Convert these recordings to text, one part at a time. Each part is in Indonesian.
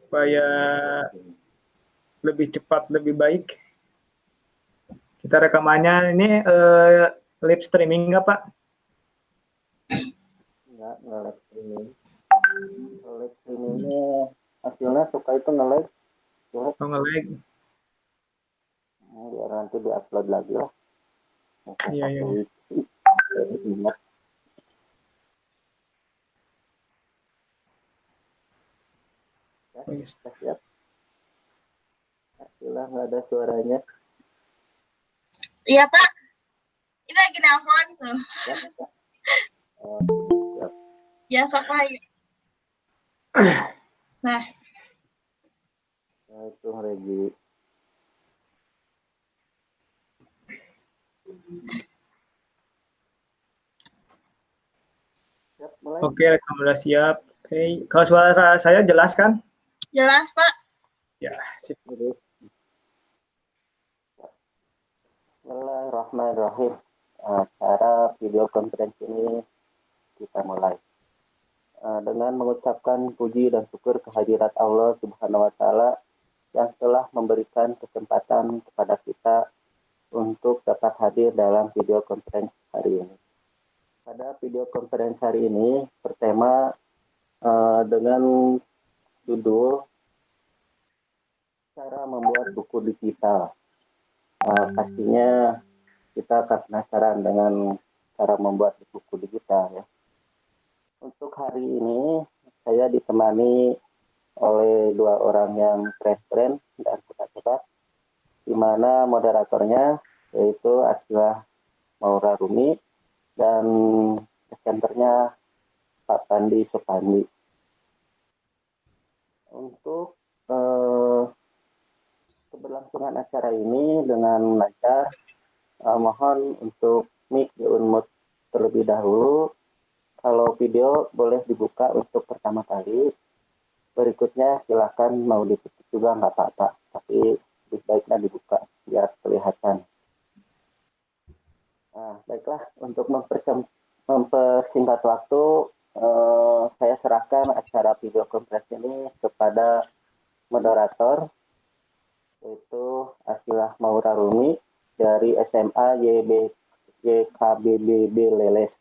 supaya lebih cepat, lebih baik. Kita rekamannya ini live streaming nggak, Pak? Nggak live streaming. Live streamingnya hasilnya suka itu nge-lag. Oh, nge-lag. Biar nanti di-upload lagi lah. Iya, iya. Ingat. Ya, siap. Hasilnya nggak ada suaranya. Iya, Pak. Ini lagi nelfon tuh. Ya, sok aja. Nah. Nah, itu Regi. Siap, mulai. Oke, rekaman sudah siap. Oke, kalau suara saya jelas kan? Jelas, Pak. Ya, sip. Bismillahirrahmanirrahim. Cara video konferensi ini kita mulai dengan mengucapkan puji dan syukur kehadirat Allah Subhanahu wa Ta'ala yang telah memberikan kesempatan kepada kita untuk dapat hadir dalam video konferensi hari ini. Pada video konferensi hari ini bertema dengan judul cara membuat buku digital. Pastinya kita akan penasaran dengan cara membuat buku digital ya. Untuk hari ini saya ditemani oleh dua orang yang keren dan hebat, di mana moderatornya yaitu Asila Maura Rumi dan presenternya Pak Pandi Sopandi. Untuk keberlangsungan acara ini dengan lancar, mohon untuk mic di-unmute terlebih dahulu. Kalau video boleh dibuka untuk pertama kali. Berikutnya silakan mau ditutup juga nggak apa-apa, tapi lebih baiknya dibuka biar kelihatan. Nah, baiklah, untuk mempersingkat waktu, saya serahkan acara video konferensi ini kepada moderator, yaitu Asilah Maura Rumi dari SMA YKBBB Leles.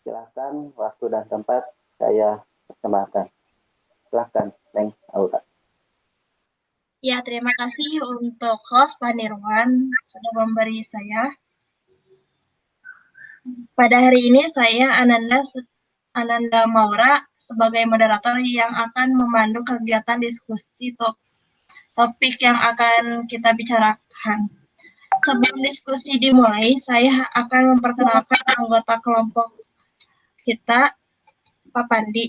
Silahkan, waktu dan tempat saya persembahkan. Silahkan, Neng Aura. Ya, terima kasih untuk host Pak Nirwan sudah memberi saya. Pada hari ini saya Ananda Maura sebagai moderator yang akan memandu kegiatan diskusi topik yang akan kita bicarakan. Sebelum diskusi dimulai, saya akan memperkenalkan anggota kelompok kita, Pak Pandi.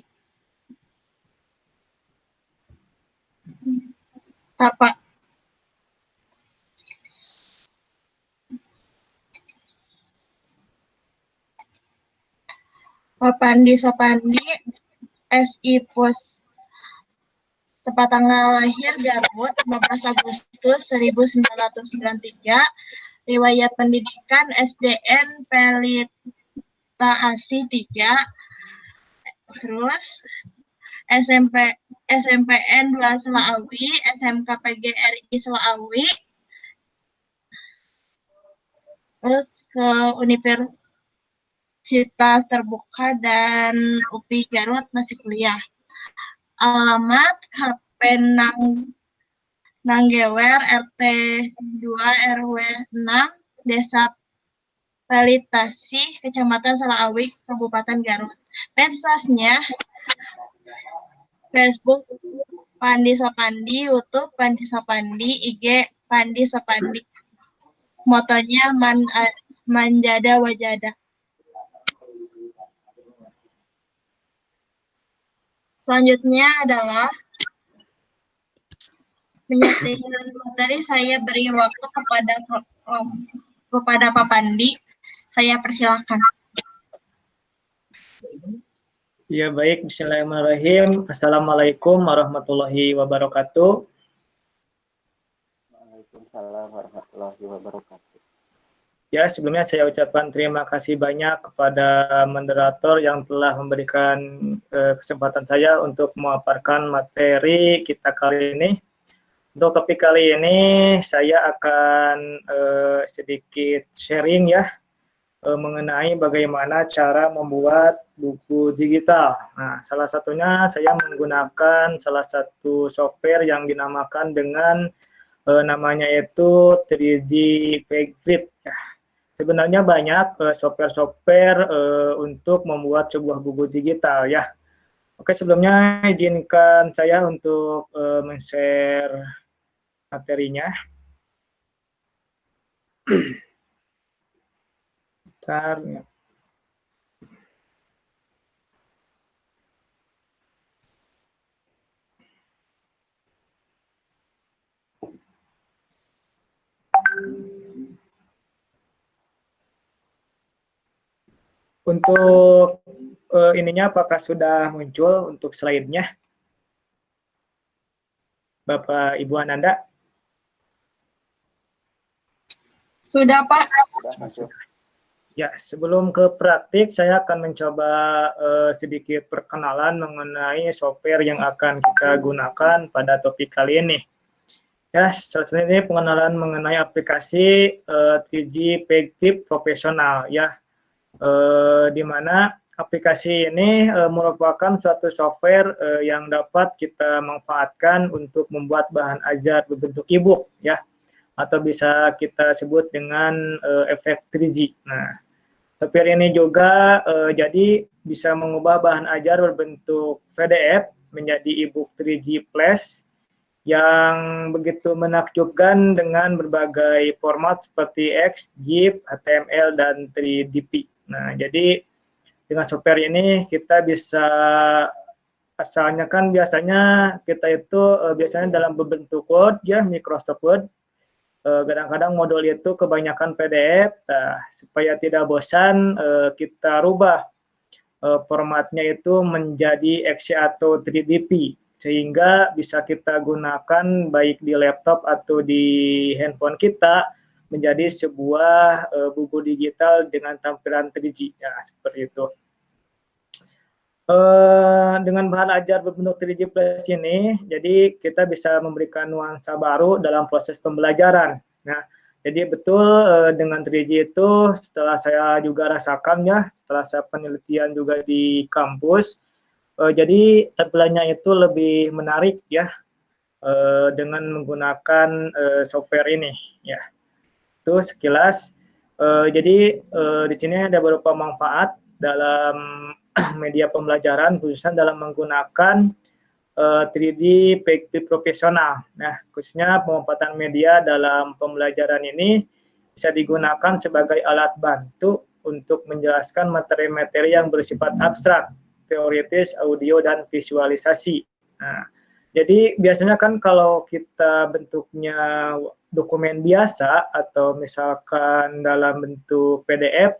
Pak Pandi Sopandi, SI Pus. Tempat tanggal lahir Garut, 15 Agustus 1993. Riwayat pendidikan SDN Pelita Asih 3. Terus SMPN 2 Selaawi, SMK PGRI Selaawi. Terus ke Universitas Terbuka dan UPI Garut masih kuliah. Alamat KP Nanggewer RT 2 RW 6 Desa Pelitasi Kecamatan Selaawi Kabupaten Garut. Medsosnya Facebook Pandi Sopandi, YouTube Pandi Sopandi, IG Pandi Sopandi. Motonya Manjada Wajada. Selanjutnya adalah penyampaian materi. Saya beri waktu kepada Pak Pandi. Saya persilakan. Ya, baik. Bismillahirrahmanirrahim. Assalamualaikum warahmatullahi wabarakatuh. Waalaikumsalam warahmatullahi wabarakatuh. Ya, sebelumnya saya ucapkan terima kasih banyak kepada moderator yang telah memberikan kesempatan saya untuk memaparkan materi kita kali ini. Untuk topik kali ini saya akan sedikit sharing ya mengenai bagaimana cara membuat buku digital. Nah, salah satunya saya menggunakan salah satu software yang dinamakan dengan namanya itu 3D Pageflip. Ya, sebenarnya banyak software-software untuk membuat sebuah buku digital ya. Oke, sebelumnya izinkan saya untuk men-share materinya. Bentar, ya. Untuk ininya apakah sudah muncul untuk slide-nya, Bapak Ibu Ananda? Sudah, Pak. Ya, sebelum ke praktik, saya akan mencoba sedikit perkenalan mengenai software yang akan kita gunakan pada topik kali ini. Ya, selanjutnya ini pengenalan mengenai aplikasi 3G Pageflip Profesional ya. Di mana aplikasi ini merupakan suatu software yang dapat kita manfaatkan untuk membuat bahan ajar berbentuk e-book ya, atau bisa kita sebut dengan efek 3G. Nah, software ini juga jadi bisa mengubah bahan ajar berbentuk PDF menjadi e-book 3G Plus yang begitu menakjubkan dengan berbagai format seperti X, GIF, HTML, dan 3DP. Nah, jadi dengan software ini kita bisa, asalnya kan biasanya kita itu biasanya dalam berbentuk Word ya, Microsoft Word. Kadang-kadang modul itu kebanyakan PDF. Nah, supaya tidak bosan kita rubah formatnya itu menjadi XC atau 3DP sehingga bisa kita gunakan baik di laptop atau di handphone kita menjadi sebuah buku digital dengan tampilan 3G ya, seperti itu. Dengan bahan ajar berbentuk 3G Plus ini, jadi kita bisa memberikan nuansa baru dalam proses pembelajaran. Nah, jadi betul dengan 3G itu setelah saya juga rasakan ya, setelah saya penelitian juga di kampus, jadi tampilannya itu lebih menarik ya dengan menggunakan software ini ya. Itu sekilas. Jadi di sini ada beberapa manfaat dalam media pembelajaran khususnya dalam menggunakan 3D Pageflip Profesional. Nah, khususnya pemanfaatan media dalam pembelajaran ini bisa digunakan sebagai alat bantu untuk menjelaskan materi-materi yang bersifat abstrak, teoritis, audio, dan visualisasi. Nah, jadi biasanya kan kalau kita bentuknya dokumen biasa atau misalkan dalam bentuk PDF,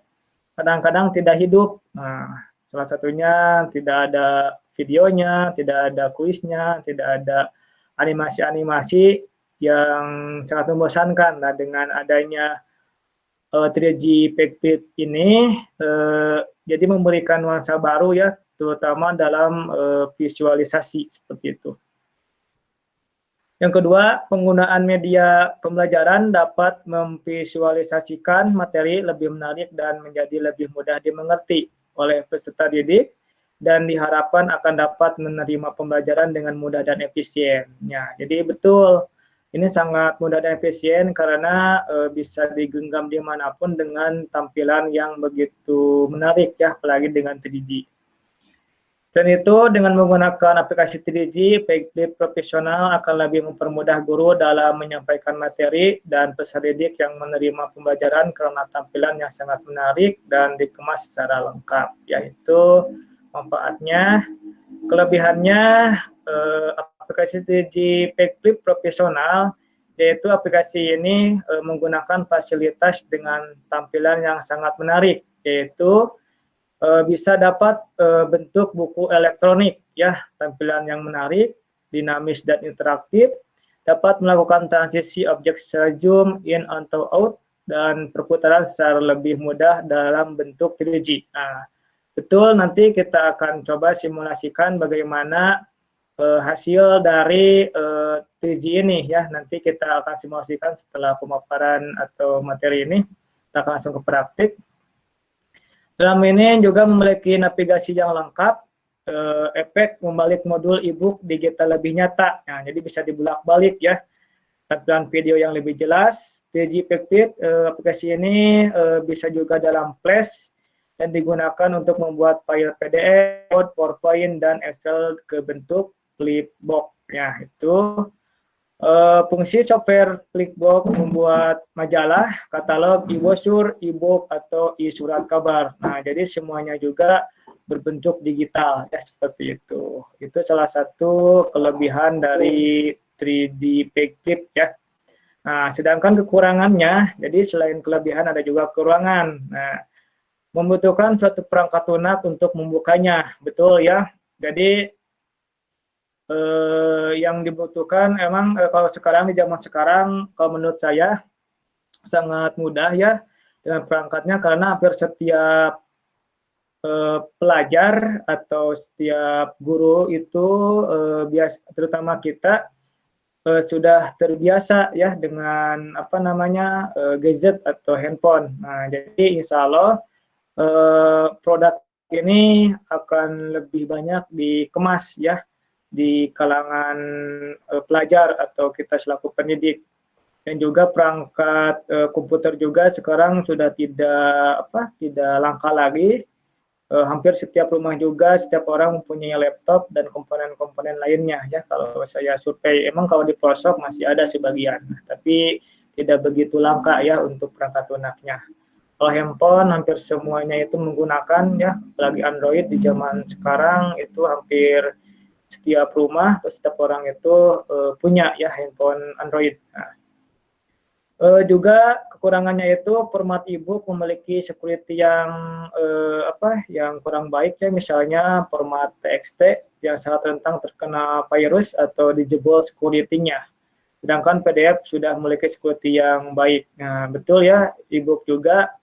kadang-kadang tidak hidup. Nah, salah satunya tidak ada videonya, tidak ada kuisnya, tidak ada animasi-animasi yang sangat membosankan. Nah, dengan adanya 3G Pageflip ini, jadi memberikan nuansa baru ya, terutama dalam visualisasi seperti itu. Yang kedua, penggunaan media pembelajaran dapat memvisualisasikan materi lebih menarik dan menjadi lebih mudah dimengerti oleh peserta didik dan diharapkan akan dapat menerima pembelajaran dengan mudah dan efisien. Ya, jadi betul, ini sangat mudah dan efisien karena bisa digenggam dimanapun dengan tampilan yang begitu menarik ya, apalagi dengan 3D. Dan itu dengan menggunakan aplikasi 3G, Pageflip Profesional akan lebih mempermudah guru dalam menyampaikan materi dan peserta didik yang menerima pembelajaran karena tampilan yang sangat menarik dan dikemas secara lengkap, yaitu manfaatnya. Kelebihannya, aplikasi 3G Pageflip Profesional, yaitu aplikasi ini menggunakan fasilitas dengan tampilan yang sangat menarik, yaitu bisa dapat bentuk buku elektronik ya, tampilan yang menarik, dinamis dan interaktif, dapat melakukan transisi objek secara zoom in atau out, dan perputaran secara lebih mudah dalam bentuk 3G. Nah, betul, nanti kita akan coba simulasikan bagaimana hasil dari 3G ini ya. Nanti kita akan simulasikan setelah pemaparan atau materi ini. Kita akan langsung ke praktik. Dalam ini juga memiliki navigasi yang lengkap, efek membalik modul e-book digital lebih nyata. Nah, jadi bisa dibulak-balik ya. Tampilan video yang lebih jelas. 3G Pictip, aplikasi ini bisa juga dalam Flash dan digunakan untuk membuat file PDF, Word, PowerPoint, dan Excel ke bentuk Flipbook. Ya, itu fungsi software Flipbook membuat majalah, katalog, e-brosur, e-book, atau e-surat kabar. Nah, jadi semuanya juga berbentuk digital, ya seperti itu. Itu salah satu kelebihan dari 3D Pictip ya. Nah, sedangkan kekurangannya, jadi selain kelebihan ada juga kekurangan. Nah, membutuhkan suatu perangkat lunak untuk membukanya, betul ya. Jadi yang dibutuhkan emang kalau sekarang di zaman sekarang, kalau menurut saya sangat mudah ya dengan perangkatnya, karena hampir setiap pelajar atau setiap guru itu terutama kita sudah terbiasa ya dengan apa namanya gadget atau handphone. Nah, jadi insya Allah produk ini akan lebih banyak dikemas ya di kalangan pelajar atau kita selaku pendidik. Dan juga perangkat komputer juga sekarang sudah tidak langka lagi. Hampir setiap rumah juga setiap orang mempunyai laptop dan komponen-komponen lainnya ya. Kalau saya survei emang kalau di pelosok masih ada sebagian, tapi tidak begitu langka ya untuk perangkat lunaknya. Kalau handphone hampir semuanya itu menggunakan ya, apalagi Android di zaman sekarang itu hampir setiap rumah atau setiap orang itu punya ya handphone Android. Nah, juga kekurangannya itu format e-book memiliki security yang yang kurang baik ya, misalnya format TXT yang sangat rentan terkena virus atau dijebol security-nya. Sedangkan PDF sudah memiliki security yang baik. Nah, betul ya, e-book juga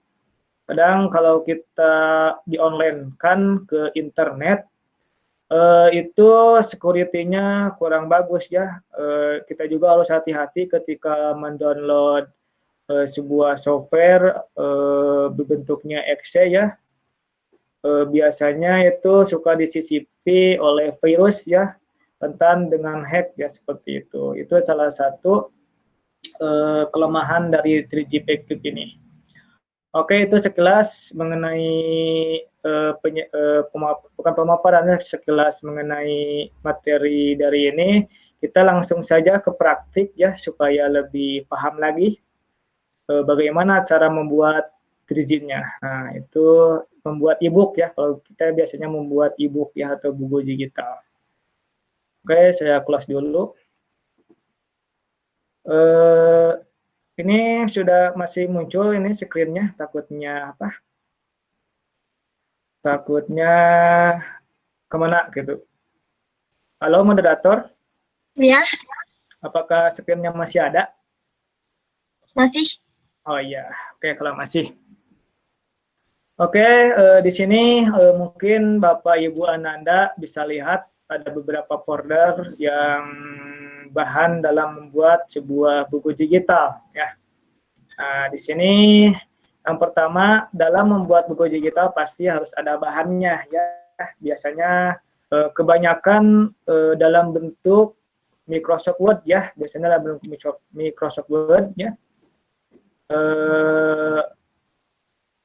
kadang kalau kita di online kan ke internet itu security-nya kurang bagus ya. Kita juga harus hati-hati ketika mendownload sebuah software berbentuknya exe ya. Biasanya itu suka disisipi oleh virus ya, rentan dengan hack ya, seperti itu. Itu salah satu kelemahan dari 3G Pictip ini. Oke, itu sekilas mengenai bukan pemaparan, sekilas mengenai materi dari ini. Kita langsung saja ke praktik ya, supaya lebih paham lagi bagaimana cara membuat 3G-nya. Nah, itu membuat e-book ya, kalau kita biasanya membuat e-book ya, atau buku digital. Oke, saya close dulu. Ini sudah masih muncul ini screen-nya, takutnya apa? Takutnya kemana gitu. Halo moderator? Ya, Apakah screen-nya masih ada? masih. Oh iya, oke kalau masih. Oke, di sini mungkin Bapak Ibu Ananda bisa lihat ada beberapa folder yang bahan dalam membuat sebuah buku digital ya. Nah, di sini yang pertama, dalam membuat buku digital pasti harus ada bahannya ya. Biasanya kebanyakan dalam bentuk Microsoft Word ya, biasanya dalam bentuk Microsoft Word ya.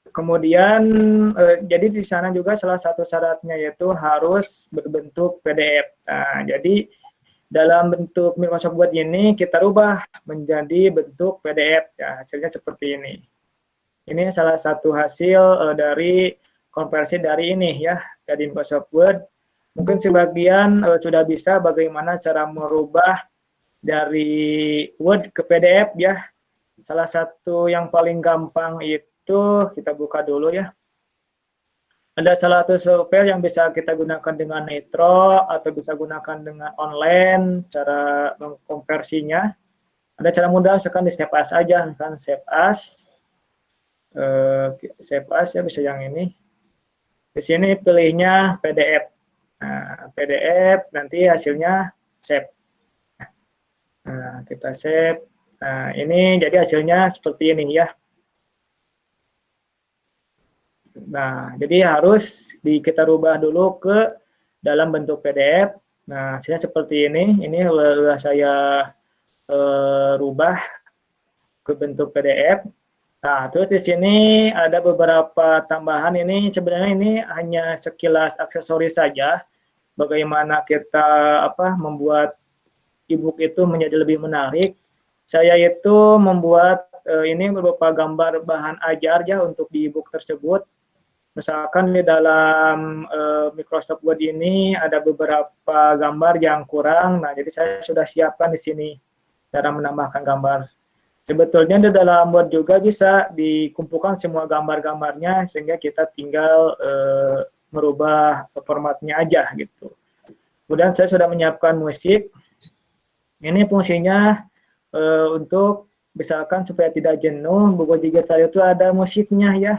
Kemudian jadi di sana juga salah satu syaratnya yaitu harus berbentuk PDF. Nah, jadi dalam bentuk Microsoft Word ini kita rubah menjadi bentuk PDF ya, hasilnya seperti ini. Ini salah satu hasil dari konversi dari ini ya, dari Microsoft Word. Mungkin sebagian sudah bisa bagaimana cara merubah dari Word ke PDF ya. Salah satu yang paling gampang itu kita buka dulu ya. Ada salah satu software yang bisa kita gunakan dengan Nitro atau bisa gunakan dengan online cara mengkonversinya. Ada cara mudah, misalkan di Save As aja, misalkan Save As. save as ya, bisa yang ini. Di sini pilihnya PDF. Nah, PDF nanti hasilnya save. Nah, kita save. Nah, ini jadi hasilnya seperti ini ya. Nah, jadi harus kita rubah dulu ke dalam bentuk PDF. Nah, hasilnya seperti ini. Ini sudah saya rubah ke bentuk PDF. Nah, terus di sini ada beberapa tambahan. Ini sebenarnya ini hanya sekilas aksesoris saja. Bagaimana kita membuat e-book itu menjadi lebih menarik. Saya itu membuat ini berupa gambar bahan ajar ya untuk di e-book tersebut. Misalkan di dalam Microsoft Word ini ada beberapa gambar yang kurang. Nah, jadi saya sudah siapkan di sini cara menambahkan gambar. Sebetulnya di dalam Word juga bisa dikumpulkan semua gambar-gambarnya sehingga kita tinggal merubah formatnya aja gitu. Kemudian saya sudah menyiapkan musik. Ini fungsinya untuk misalkan supaya tidak jenuh, buku digital itu ada musiknya ya.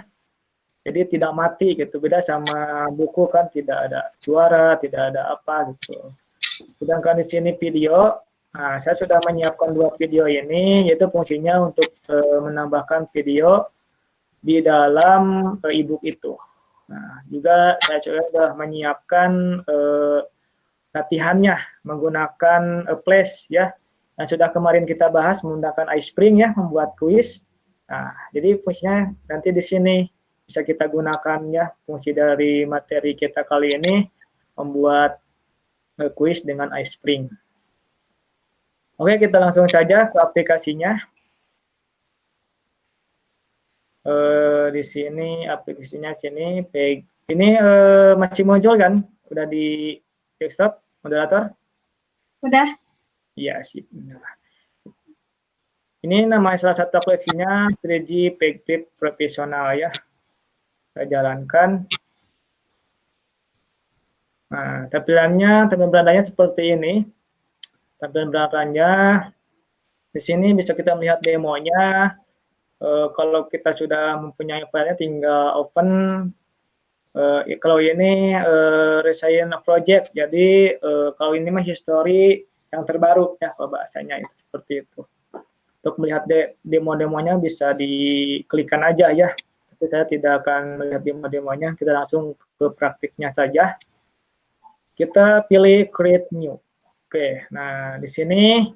Jadi tidak mati gitu. Beda sama buku kan tidak ada suara, tidak ada apa gitu. Sedangkan di sini video. Nah, saya sudah menyiapkan 2 video ini, yaitu fungsinya untuk menambahkan video di dalam e-book itu. Nah, juga saya sudah menyiapkan latihannya menggunakan Flash ya. Yang sudah kemarin kita bahas menggunakan iSpring ya, membuat kuis. Nah, jadi fungsinya nanti di sini bisa kita gunakan ya, fungsi dari materi kita kali ini membuat kuis dengan iSpring. Oke, kita langsung saja ke aplikasinya. Di sini aplikasinya sini, ini masih muncul kan? Udah di desktop, moderator? Udah. Iya sih. Nah. Ini nama salah satu aplikasinya 3G Pegtrip Profesional ya. Saya jalankan. Nah, tampilan berandanya seperti ini. Tampilan belakangnya di sini bisa kita melihat demonya. Kalau kita sudah mempunyai filenya tinggal open. Kalau ini recent project, jadi kalau ini mah history yang terbaru ya kalau bahasanya itu seperti itu. Untuk melihat demo-demonya bisa diklikkan aja ya. Tapi saya tidak akan melihat demo-demonya, kita langsung ke praktiknya saja. Kita pilih create new. Oke, nah di sini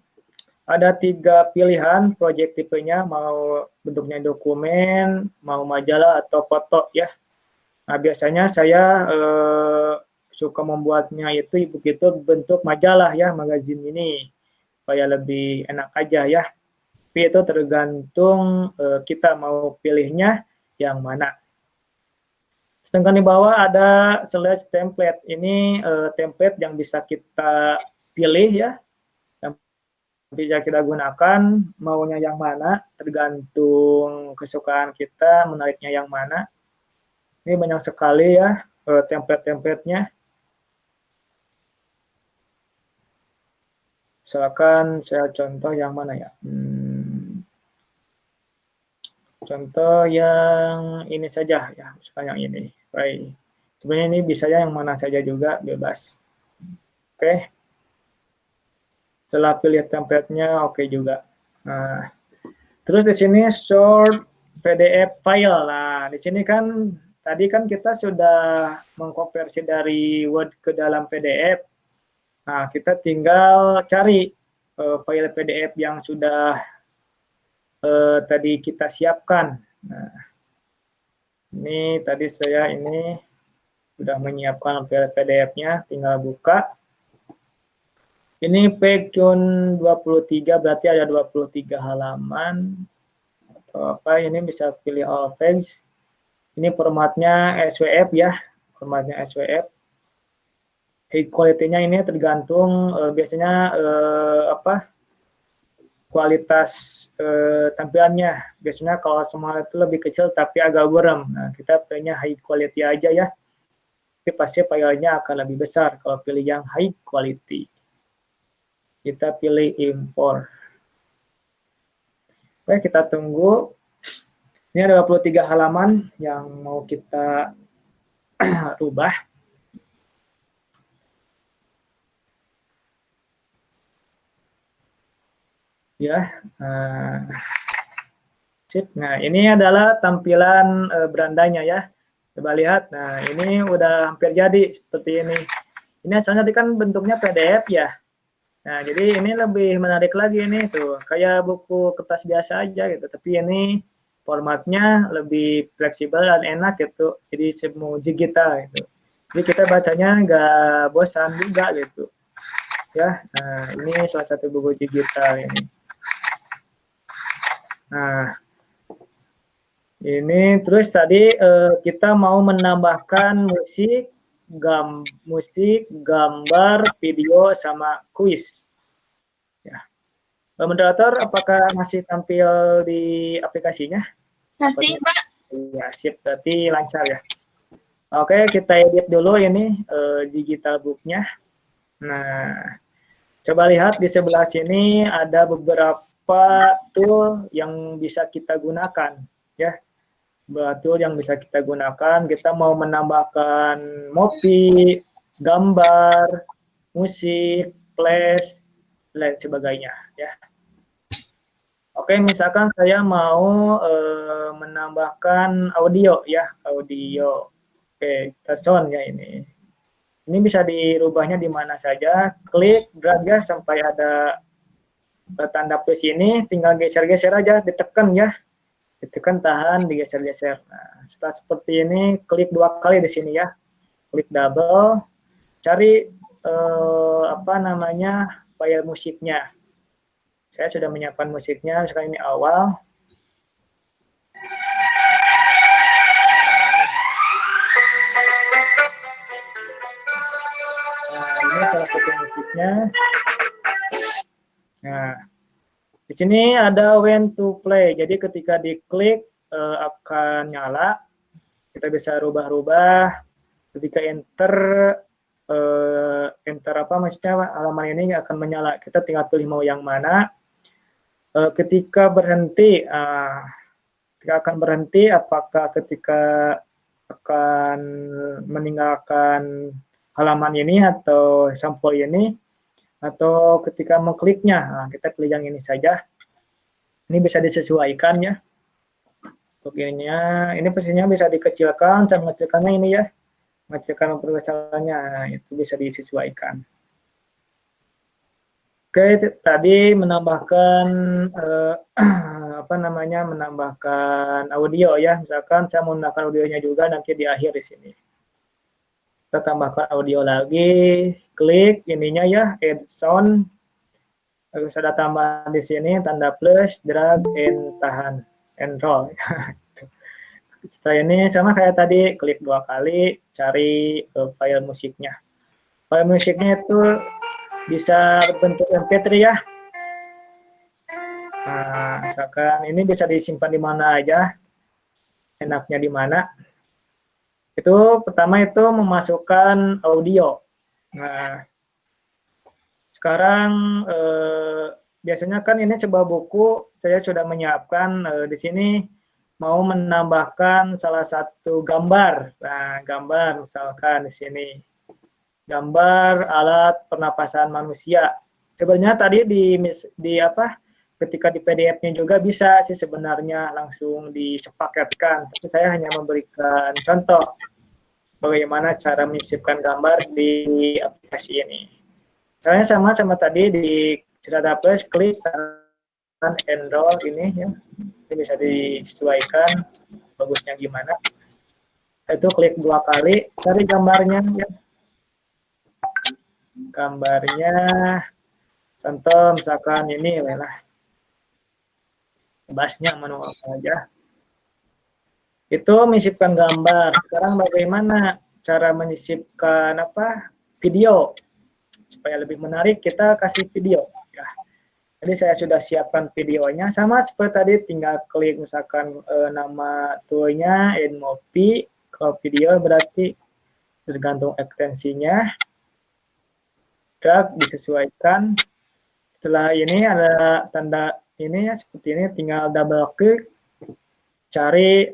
ada 3 pilihan project tipenya, mau bentuknya dokumen, mau majalah atau foto ya. Nah biasanya saya suka membuatnya itu e-book itu bentuk majalah ya, magazin ini, supaya lebih enak aja ya. Tapi itu tergantung kita mau pilihnya yang mana. Sedangkan di bawah ada slash template. Ini template yang bisa kita pilih ya, yang bisa kita gunakan, maunya yang mana, tergantung kesukaan kita, menariknya yang mana. Ini banyak sekali ya template-templatenya. Misalkan saya contoh yang mana ya? Contoh yang ini saja ya, misalkan yang ini. Baik. Sebenarnya ini bisa yang mana saja juga, bebas. Oke. Setelah pilih template-nya, oke juga. Nah, terus di sini short PDF file. Nah, di sini kan tadi kan kita sudah mengkonversi dari Word ke dalam PDF. Nah, kita tinggal cari file PDF yang sudah tadi kita siapkan. Nah, ini tadi saya ini sudah menyiapkan file PDF-nya, tinggal buka. Ini page 23, berarti ada 23 halaman. Atau apa, ini bisa pilih all page. Ini formatnya SWF ya, formatnya SWF. High quality-nya ini tergantung biasanya kualitas tampilannya. Biasanya kalau semua itu lebih kecil tapi agak buram. Nah, kita pilihnya high quality aja ya. Tapi pasti filenya akan lebih besar kalau pilih yang high quality. Kita pilih import. Oke, kita tunggu. Ini ada 23 halaman yang mau kita rubah. Ya, sip. Nah, ini adalah tampilan berandanya ya. Coba lihat. Nah, ini udah hampir jadi seperti ini. Ini asalnya tadi kan bentuknya PDF ya. Nah, jadi ini lebih menarik lagi nih tuh, kayak buku kertas biasa aja gitu. Tapi ini formatnya lebih fleksibel dan enak gitu. Jadi semua digital gitu. Jadi kita bacanya nggak bosan juga gitu. Ya, nah ini salah satu buku digital ini. Nah, ini terus tadi kita mau menambahkan musik, gambar, video, sama kuis. Ya. Moderator, apakah masih tampil di aplikasinya? Masih, Pak. Ya, sip. Berarti lancar ya. Oke, kita edit dulu ini digital booknya. Nah, coba lihat di sebelah sini ada beberapa tool yang bisa kita gunakan. Ya, betul yang bisa kita gunakan. Kita mau menambahkan Mopi, gambar, musik, flash, dan sebagainya. Ya. Oke, misalkan saya mau menambahkan audio ya, audio. Oke, kita sound ya ini. Ini bisa dirubahnya di mana saja. Klik, drag ya sampai ada tanda plus ini, tinggal geser-geser aja, ditekan ya. Ditekan, tahan, digeser-geser. Nah, setelah seperti ini, klik 2 kali di sini ya. Klik double, cari apa namanya, file musiknya. Saya sudah menyiapkan musiknya, misalkan ini awal. Nah, ini salah satu musiknya. Nah, di sini ada when to play. Jadi ketika diklik akan nyala. Kita bisa rubah-rubah. Ketika enter enter apa maksudnya halaman ini akan menyala. Kita tinggal pilih mau yang mana. Ketika berhenti, ketika akan berhenti, apakah ketika akan meninggalkan halaman ini atau sampul ini, atau ketika mengkliknya. Nah, kita pilih yang ini saja. Ini bisa disesuaikan ya. Untuk ini posisinya bisa dikecilkan, dan mengecilkannya ini ya. Mengecilkan perbesarannya, nah, itu bisa disesuaikan. Oke, tadi menambahkan apa namanya, menambahkan audio ya. Misalkan saya menggunakan audionya juga nanti di akhir di sini. Kita tambahkan audio lagi, klik ininya ya, add sound. Terus ada tambahan di sini tanda plus, drag, and tahan, and roll. Setelah ini sama kayak tadi, klik 2 kali, cari file musiknya. File musiknya itu bisa bentuk MP3 ya. Nah, misalkan ini bisa disimpan di mana aja, enaknya di mana. Itu pertama itu memasukkan audio. Nah, sekarang biasanya kan ini sebuah buku, saya sudah menyiapkan di sini mau menambahkan salah satu gambar. Nah, gambar misalkan di sini. Gambar alat pernapasan manusia. Sebenarnya tadi di apa? Ketika di PDF-nya juga bisa sih sebenarnya langsung disepaketkan. Tapi saya hanya memberikan contoh bagaimana cara menyisipkan gambar di aplikasi ini. Misalnya sama tadi di Cerada Plus, klik kanan enroll ini ya. Ini bisa disesuaikan bagusnya gimana. Itu klik 2 kali, cari gambarnya ya. Gambarnya contoh misalkan ini lah. Bahasnya manual saja. Itu menyisipkan gambar. Sekarang bagaimana cara menyisipkan apa? Video. Supaya lebih menarik kita kasih video ya. Jadi saya sudah siapkan videonya sama seperti tadi, tinggal klik misalkan nama toolnya InMobi. Kalau video berarti tergantung ekstensinya. Drag disesuaikan. Setelah ini ada tanda ini ya seperti ini, tinggal double klik. cari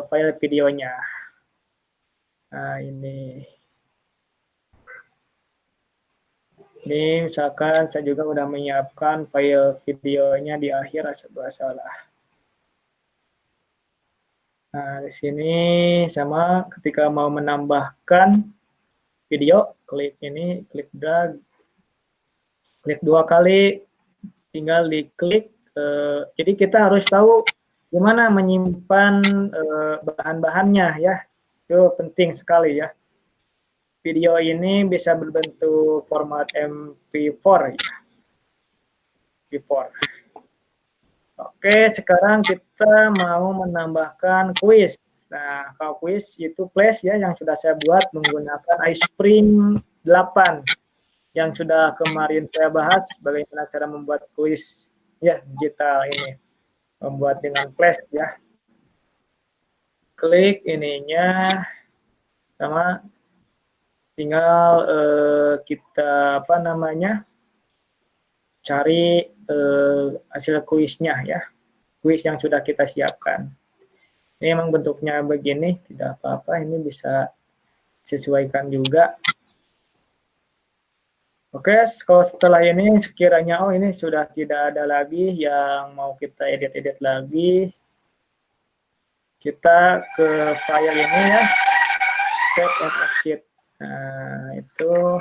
file videonya. Nah, ini misalkan saya juga udah menyiapkan file videonya di akhir serba salah. Nah, di sini sama ketika mau menambahkan video, klik ini, klik drag, klik 2 kali, tinggal diklik. Jadi kita harus tahu gimana menyimpan bahan-bahannya ya. Itu penting sekali ya. Video ini bisa berbentuk format MP4 ya. MP4. Oke, sekarang kita mau menambahkan kuis. Nah, kalau kuis itu flash ya yang sudah saya buat menggunakan iSpring 8 yang sudah kemarin saya bahas bagaimana cara membuat kuis ya digital ini. Membuat dengan flash ya. Klik ininya sama tinggal kita cari hasil kuisnya ya, kuis yang sudah kita siapkan. Ini memang bentuknya begini, tidak apa-apa, ini bisa sesuaikan juga. Oke, kalau setelah ini sekiranya ini sudah tidak ada lagi yang mau kita edit-edit lagi, kita ke file ini ya, save and exit. Nah, itu.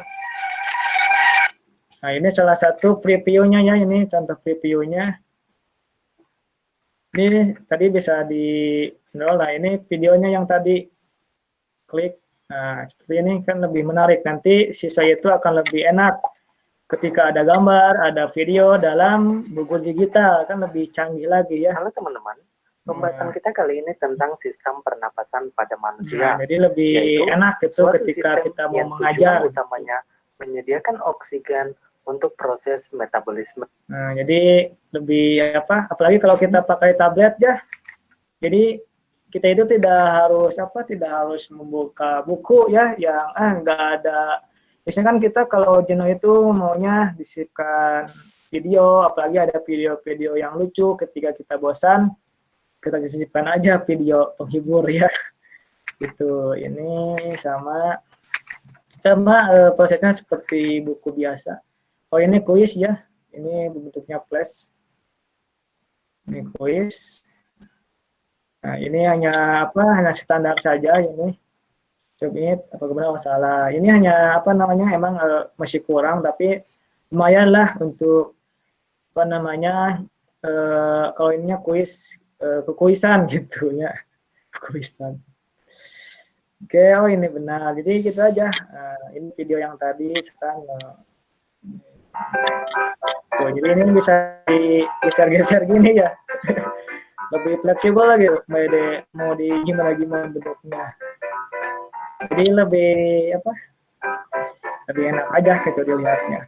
Nah, ini salah satu previewnya ya, ini contoh previewnya. Ini tadi bisa di nol. Nah, ini videonya yang tadi klik. Nah, seperti ini kan lebih menarik. Nanti siswa itu akan lebih enak ketika ada gambar, ada video dalam buku digital, kan lebih canggih lagi ya. Halo teman-teman, pembahasan kita kali ini tentang sistem pernapasan pada manusia. Nah, jadi lebih enak itu ketika kita mau mengajar. Utamanya menyediakan oksigen untuk proses metabolisme. Nah, jadi lebih apalagi kalau kita pakai tablet ya. Jadi kita itu tidak harus membuka buku ya yang nggak ada. Biasanya kan kita kalau jenuh itu maunya disisipkan video, apalagi ada video-video yang lucu. Ketika kita bosan, kita sisipkan aja video penghibur ya. Gitu. Ini sama prosesnya seperti buku biasa. Oh, ini kuis ya. Ini bentuknya flash. Ini kuis. Nah, ini hanya standar saja ini. Coba apa kemudian masalah. Ini hanya emang masih kurang tapi lumayan lah untuk kalau ininya kuis kekuisan gitu ya. Kekuisan. Oke, ini benar. Jadi gitu aja. Ini video yang tadi sekarang tuh, jadi ini bisa digeser-geser gini ya. Lebih fleksibel lagi mau di gimana bentuknya. Jadi lebih lebih enak aja gitu dilihatnya.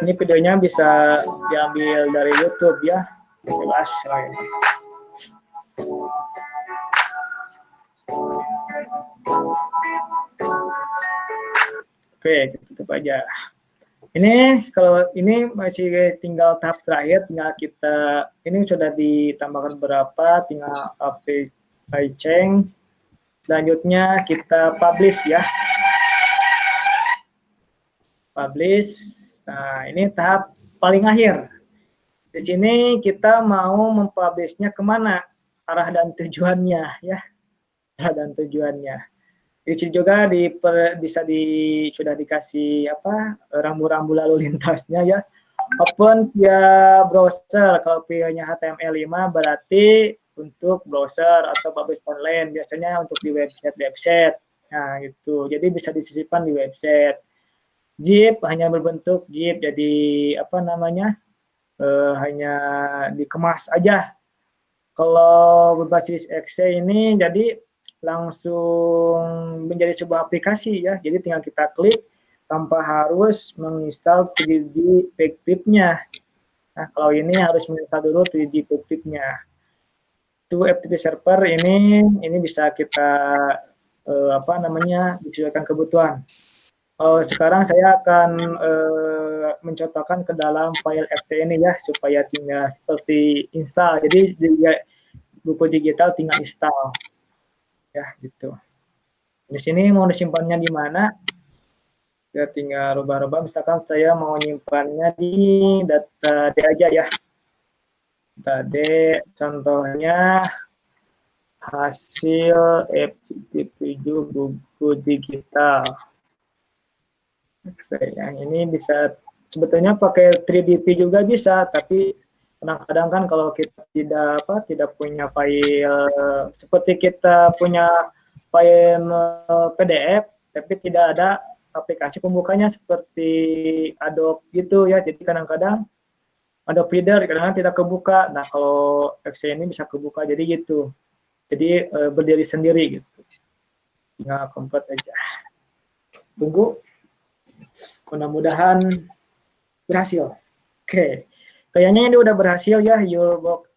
Ini videonya bisa diambil dari YouTube ya, jelas. Oke, tutup aja. Ini kalau ini masih tinggal tahap terakhir, tinggal kita ini sudah ditambahkan berapa, tinggal apply change. Selanjutnya kita publish ya. Publish. Nah, ini tahap paling akhir. Di sini kita mau mempublishnya kemana? Arah dan tujuannya ya. Arah dan tujuannya. Di sini juga sudah dikasih rambu-rambu lalu lintasnya ya. Open via browser. Kalau via-nya HTML5 berarti untuk browser atau publish online. Biasanya untuk di website. Nah, gitu. Jadi bisa disisipkan di website. Zip hanya berbentuk zip. Jadi hanya dikemas aja. Kalau berbasis Excel ini jadi langsung menjadi sebuah aplikasi ya. Jadi tinggal kita klik tanpa harus menginstal 3G Packtip-nya. Nah, kalau ini harus menginstal dulu 3G Packtip-nya. Itu FTP server ini bisa kita disesuaikan kebutuhan. Sekarang saya akan mencontohkan ke dalam file FT ini ya, supaya tinggal seperti install. Jadi buku digital tinggal install ya gitu. Di sini mau disimpannya di mana? Ya tinggal rubah-rubah. Misalkan saya mau nyimpannya di data D aja ya. Data D, contohnya hasil FTP7 buku digital. Yang ini bisa sebetulnya pakai 3DP juga bisa, tapi kadang-kadang kan kalau kita tidak punya file seperti kita punya file PDF tapi tidak ada aplikasi pembukanya seperti Adobe gitu ya. Jadi kadang-kadang Adobe Reader kadang-kadang tidak kebuka. Nah, kalau Excel ini bisa kebuka jadi gitu. Jadi berdiri sendiri gitu. Tinggal komplit aja. Tunggu. Mudah-mudahan berhasil. Oke. Kayaknya ini udah berhasil ya, your box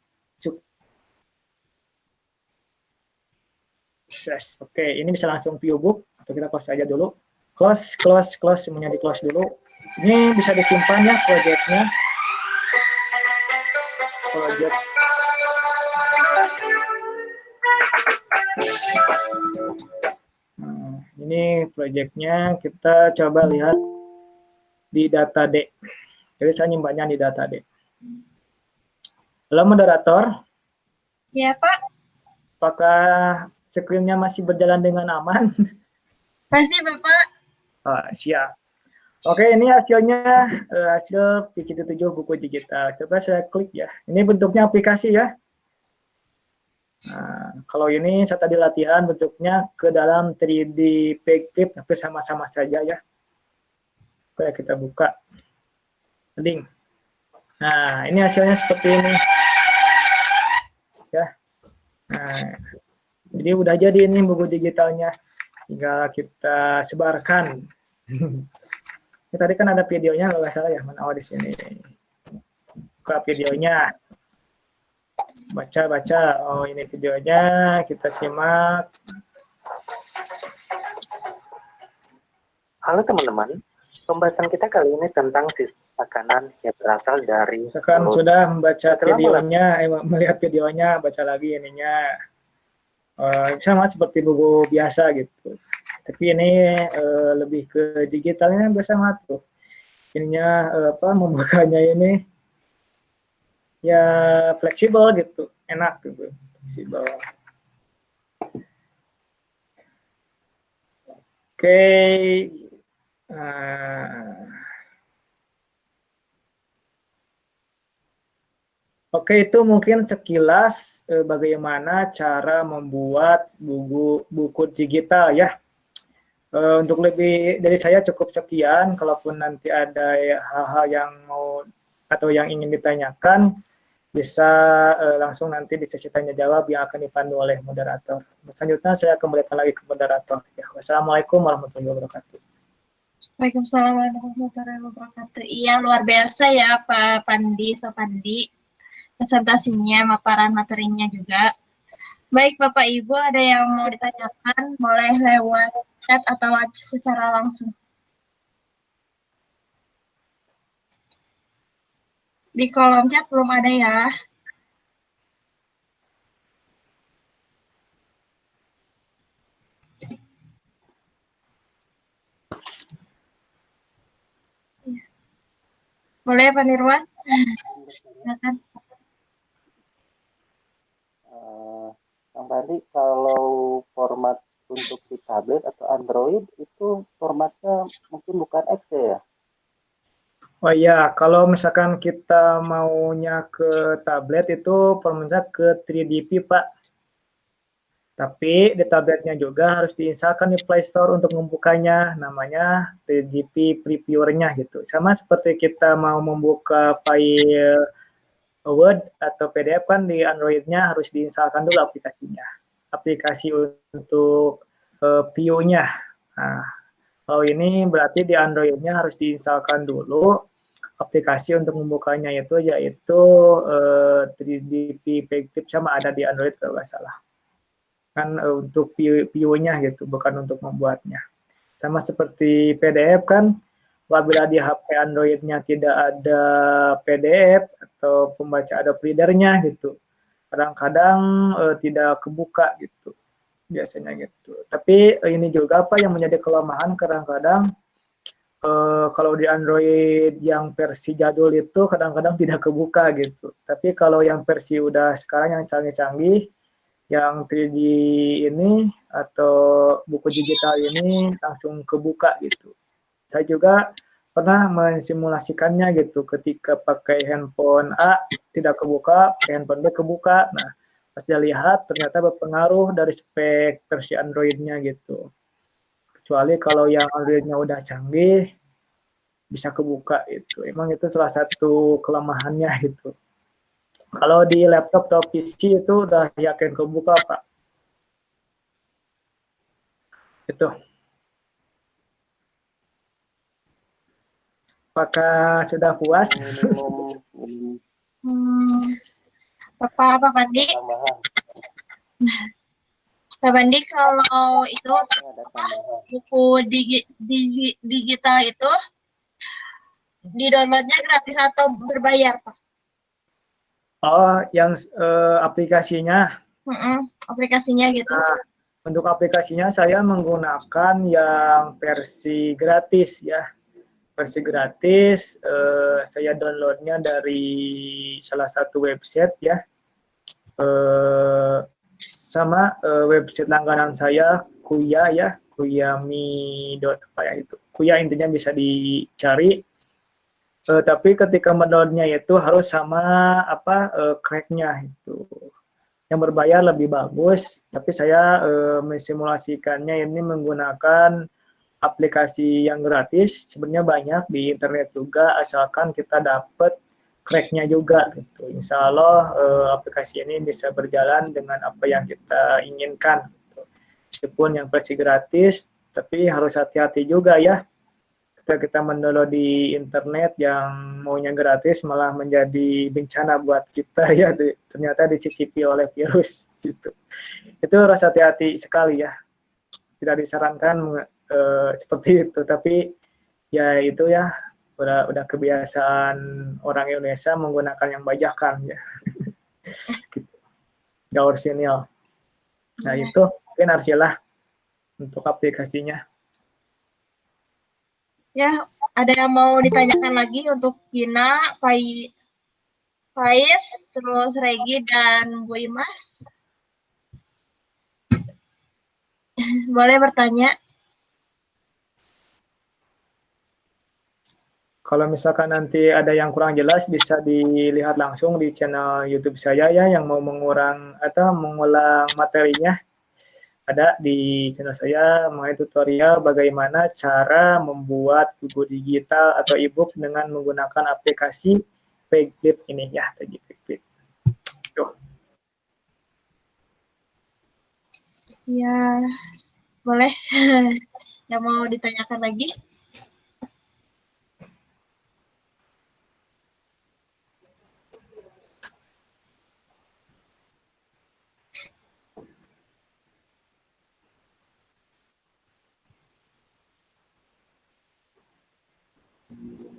sukses. Oke, ini bisa langsung view book atau kita close aja dulu. Close, semuanya di close dulu. Ini bisa disimpan ya projectnya. Project. Ini projectnya kita coba lihat di data D. Jadi saya nyimpannya di data D. Halo moderator. Ya, Pak. Apakah screen-nya masih berjalan dengan aman? Masih, Bapak. Oh, siap. Oke, ini hasilnya hasil PCT7 buku digital. Coba saya klik ya. Ini bentuknya aplikasi ya. Nah, kalau ini saya tadi latihan bentuknya ke dalam 3D Packtip, tapi sama-sama saja ya. Oke, kita buka link. Nah, ini hasilnya seperti ini. Ya. Nah, jadi udah jadi ini buku digitalnya. Tinggal kita sebarkan. Ini tadi kan ada videonya kalau nggak salah ya, mana di sini. Buka videonya. Baca. Oh, ini videonya, kita simak. Halo teman-teman, pembahasan kita kali ini tentang sistem tekanan yang berasal dari Misalkan sudah membaca Setelah videonya, melihat videonya, baca lagi ininya. Sama seperti buku biasa gitu. Tapi ini lebih ke digitalnya biasa tuh. Ininya membukanya ini ya fleksibel gitu, enak gitu, fleksibel. Oke. Oke, itu mungkin sekilas bagaimana cara membuat buku digital ya. Untuk lebih dari saya cukup sekian. Kalaupun nanti ada hal-hal yang mau atau yang ingin ditanyakan, bisa langsung nanti di sesi tanya jawab yang akan dipandu oleh moderator. Selanjutnya saya kembalikan lagi ke moderator. Ya, wassalamualaikum warahmatullahi wabarakatuh. Waalaikumsalam warahmatullahi wabarakatuh. Iya, luar biasa ya Pak Pandi, Sopandi. Presentasinya, paparan materinya juga. Baik Bapak Ibu, ada yang mau ditanyakan, boleh lewat chat atau secara langsung. Di kolom chat belum ada ya. Boleh Pak Nirwan? Silakan. Kang Fandi, kalau format untuk di tablet atau Android itu formatnya mungkin bukan Excel ya? Oh iya, kalau misalkan kita maunya ke tablet itu formatnya ke 3DP Pak. Tapi di tabletnya juga harus diinstalkan di Play Store untuk membukanya, namanya 3GP Previewer-nya gitu. Sama seperti kita mau membuka file Word atau PDF kan di Android-nya harus diinstalkan dulu aplikasinya. Aplikasi untuk view-nya. Nah, kalau ini berarti di Android-nya harus diinstalkan dulu aplikasi untuk membukanya yaitu 3GP Packtip sama ada di Android kalau nggak salah. Kan untuk view-nya gitu, bukan untuk membuatnya. Sama seperti PDF kan, apabila di HP Android-nya tidak ada PDF atau pembaca Adobe Reader-nya gitu, kadang-kadang tidak kebuka gitu, biasanya gitu. Tapi ini juga apa yang menjadi kelemahan kadang-kadang kalau di Android yang versi jadul itu kadang-kadang tidak kebuka gitu. Tapi kalau yang versi udah sekarang yang canggih-canggih, yang 3D ini atau buku digital ini langsung kebuka gitu. Saya juga pernah mensimulasikannya gitu ketika pakai handphone A tidak kebuka, pakai handphone B kebuka. Nah, pas dia lihat ternyata berpengaruh dari spek versi Android-nya gitu. Kecuali kalau yang Android-nya udah canggih, bisa kebuka itu. Emang itu salah satu kelemahannya gitu. Kalau di laptop atau PC itu udah yakin kebuka, Pak. Itu. Apakah sudah puas? Minimum Pak Bandi, tambahan. Pak Bandi kalau itu Ada tambahan. buku digital itu di downloadnya gratis atau berbayar, Pak? Oh, yang aplikasinya. Aplikasinya gitu. Nah, untuk aplikasinya saya menggunakan yang versi gratis ya. Versi gratis saya downloadnya dari salah satu website ya. Sama website langganan saya Kuya ya, kuyami. Apa ya itu. Kuya intinya bisa dicari. Tapi ketika mendownloadnya itu harus sama apa cracknya itu. Yang berbayar lebih bagus, tapi saya mensimulasikannya ini menggunakan aplikasi yang gratis. Sebenarnya banyak di internet juga, asalkan kita dapat cracknya juga gitu. Insya Allah aplikasi ini bisa berjalan dengan apa yang kita inginkan gitu. Meskipun yang versi gratis, tapi harus hati-hati juga ya. Kita mendownload di internet yang maunya gratis malah menjadi bencana buat kita ya, ternyata dicicipi oleh virus gitu. Itu harus hati-hati sekali ya, tidak disarankan seperti itu, tapi ya itu ya udah kebiasaan orang Indonesia menggunakan yang bajakan ya. Gak orisinil. Nah itu mungkin Arsilah untuk aplikasinya. Ya, ada yang mau ditanyakan lagi untuk Gina, Faiz, terus Regi, dan Bu Imas? Boleh bertanya. Kalau misalkan nanti ada yang kurang jelas, bisa dilihat langsung di channel YouTube saya ya, yang mau mengulang materinya. Ada di channel saya mengenai tutorial bagaimana cara membuat buku digital atau e-book dengan menggunakan aplikasi Payclip ini ya, tadi Payclip. Ya, boleh. Yang mau ditanyakan lagi?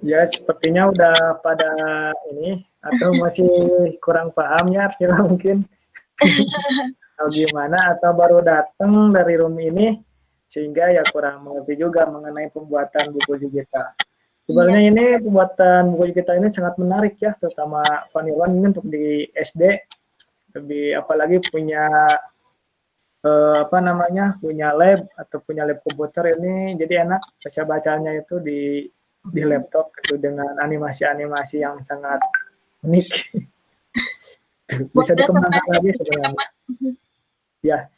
Ya, sepertinya udah pada ini, atau masih kurang paham ya, Arsila mungkin. Atau gimana, atau baru datang dari room ini, sehingga ya kurang mengerti juga mengenai pembuatan buku digital. Sebenarnya ini pembuatan buku digital ini sangat menarik ya, terutama Pak Nirwan ini untuk di SD, lebih apalagi punya punya lab atau punya lab komputer ini, jadi enak baca-bacanya itu di laptop gitu, dengan animasi-animasi yang sangat unik. Bisa dikembangkan lagi sebenarnya. Ya,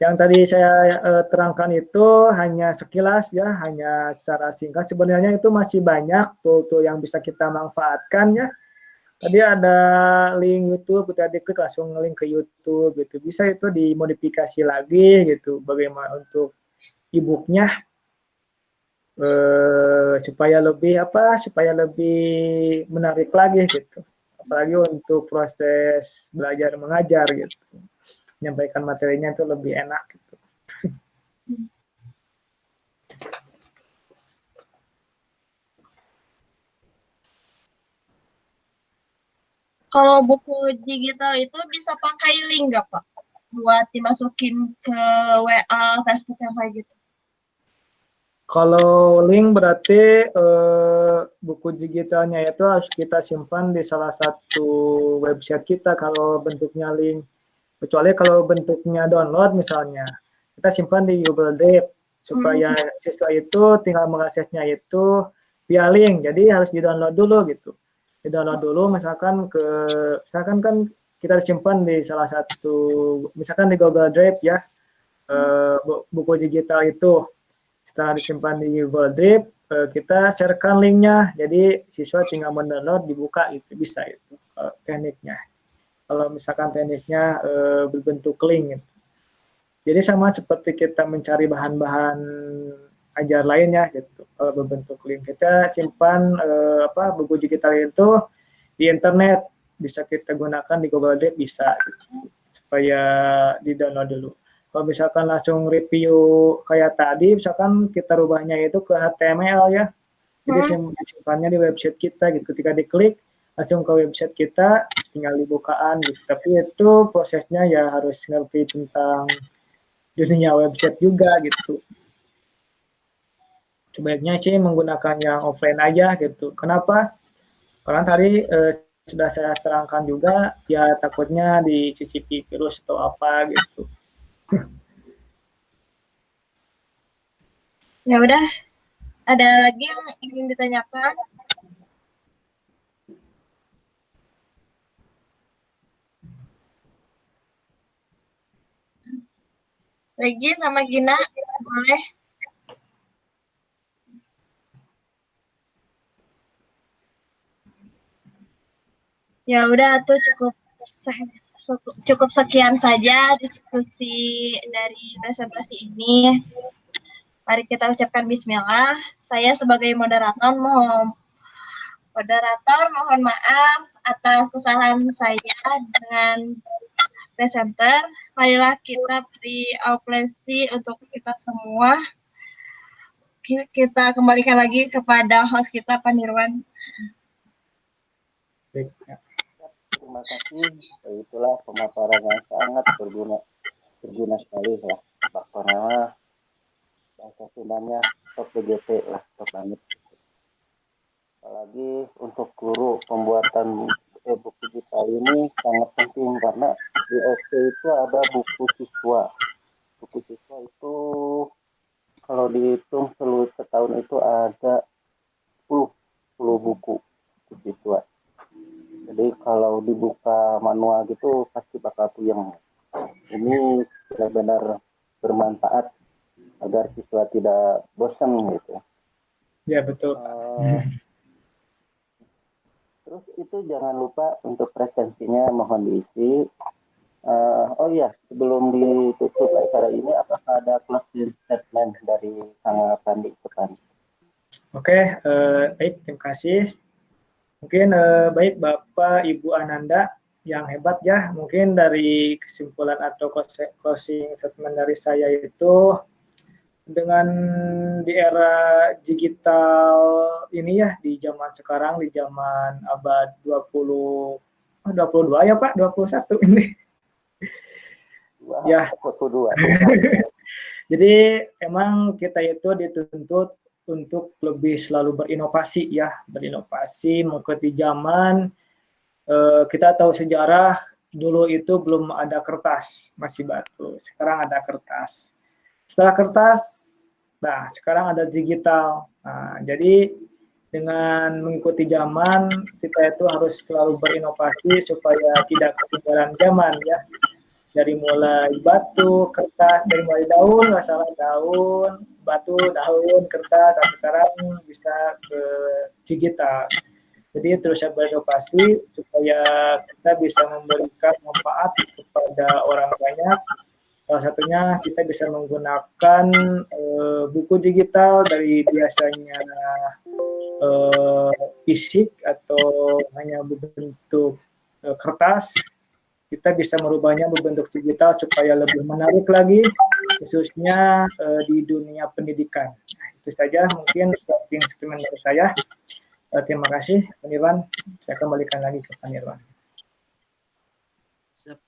yang tadi saya terangkan itu hanya sekilas ya, hanya secara singkat. Sebenarnya itu masih banyak tool-tool yang bisa kita manfaatkan ya. Tadi ada link YouTube, kita diklik langsung link ke YouTube gitu. Bisa itu dimodifikasi lagi gitu, bagaimana untuk e-booknya supaya lebih menarik lagi gitu. Apalagi untuk proses belajar mengajar gitu. Menyampaikan materinya itu lebih enak gitu. Kalau buku digital itu bisa pakai link nggak Pak? Buat dimasukin ke WA, Facebook yang kayak gitu. Kalau link berarti buku digitalnya itu harus kita simpan di salah satu website kita kalau bentuknya link. Kecuali kalau bentuknya download misalnya, kita simpan di Google Drive supaya siswa itu tinggal mengaksesnya itu via link. Jadi harus di-download dulu gitu. Di-download dulu misalkan kan kita simpan di salah satu, misalkan di Google Drive ya, buku digital itu. Setelah disimpan di Google Drive, kita sharekan linknya. Jadi siswa tinggal mendownload, dibuka itu bisa itu tekniknya. Kalau misalkan tekniknya berbentuk link. Gitu. Jadi sama seperti kita mencari bahan-bahan ajar lainnya gitu. Kalau berbentuk link kita simpan buku digital itu di internet, bisa kita gunakan di Google Drive bisa gitu. Supaya di-download dulu. Kalau misalkan langsung review kayak tadi, misalkan kita rubahnya itu ke HTML ya, jadi simpannya di website kita gitu. Ketika diklik, langsung ke website kita, tinggal dibukaan gitu. Tapi itu prosesnya ya harus ngerti tentang dunia website juga gitu. Sebaiknya sih menggunakan yang offline aja gitu. Kenapa? Karena tadi sudah saya terangkan juga, ya takutnya disisipi virus atau apa gitu. Ya udah, ada lagi yang ingin ditanyakan? Regi sama Gina, boleh? Ya udah, tuh cukup sekian saja diskusi dari presentasi ini. Mari kita ucapkan bismillah. Saya sebagai moderator mohon maaf atas kesalahan saya dengan presenter. Marilah kita beri apresiasi untuk kita semua. Kita kembalikan lagi kepada host kita, Pak Nirwan. Terima kasih. Itulah pemaparan yang sangat berguna sekali lah. Karena bahasa Sundanya top BGP lah, top banget. Apalagi untuk guru, pembuatan buku digital ini sangat penting karena di SD itu ada buku siswa. Buku siswa itu kalau dihitung seluruh setahun itu ada 10 buku siswa. Jadi kalau dibuka manual gitu pasti bakal puyeng. Ini benar-benar bermanfaat agar siswa tidak bosan gitu. Ya betul. Terus itu jangan lupa untuk presensinya mohon diisi. Oh iya, sebelum ditutup acara ini, apakah ada closing statement dari Kang Pandi Depan? Oke, baik, terima kasih. Mungkin baik Bapak Ibu Ananda yang hebat ya. Mungkin dari kesimpulan atau closing statement dari saya itu, dengan di era digital ini ya, di zaman sekarang, di zaman abad 22 ya Pak, 21 ini. Wah, ya. 22. Jadi emang kita itu dituntut untuk lebih selalu berinovasi ya, berinovasi mengikuti zaman. Kita tahu sejarah dulu itu belum ada kertas, masih batu. Sekarang ada kertas. Setelah kertas, nah sekarang ada digital. Nah, jadi dengan mengikuti zaman, kita itu harus selalu berinovasi supaya tidak ketinggalan zaman ya. Dari mulai batu, kertas, dari mulai daun, nggak salah daun, batu, daun, kertas, tapi sekarang bisa ke digital. Jadi terus berinovasi supaya kita bisa memberikan manfaat kepada orang banyak. Salah satunya kita bisa menggunakan buku digital dari biasanya fisik atau hanya berbentuk kertas. Kita bisa merubahnya berbentuk digital supaya lebih menarik lagi, khususnya di dunia pendidikan. Nah, itu saja mungkin closing statement dari saya. Terima kasih, Pak Nirwan. Saya kembalikan lagi ke Pak Nirwan.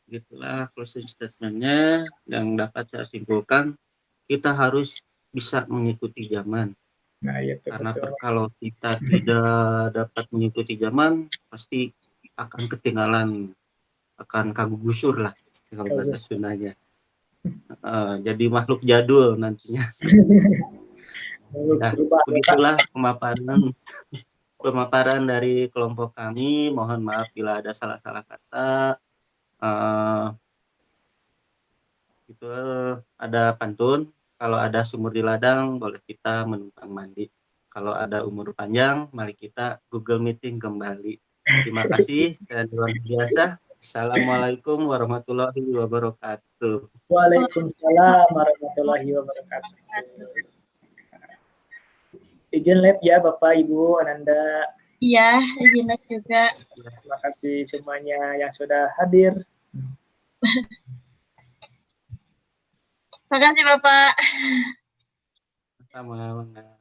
Gitulah closing statement-nya yang dapat saya simpulkan, kita harus bisa mengikuti zaman. Nah, itu Karena betul. kalau kita tidak dapat mengikuti zaman, pasti akan ketinggalan, akan kagugusur lah kalau bahasa Sundanya. Jadi makhluk jadul nantinya. Nah, begitulah pemaparan dari kelompok kami. Mohon maaf bila ada salah-salah kata. Itu ada pantun. Kalau ada sumur di ladang, boleh kita menumpang mandi. Kalau ada umur panjang, mari kita Google Meeting kembali. Terima kasih. Saya luar biasa. Assalamualaikum warahmatullahi wabarakatuh. Waalaikumsalam warahmatullahi wabarakatuh. Izin live ya Bapak Ibu Ananda. Iya, izin live juga. Terima kasih semuanya yang sudah hadir. Terima kasih Bapak. Sama-sama.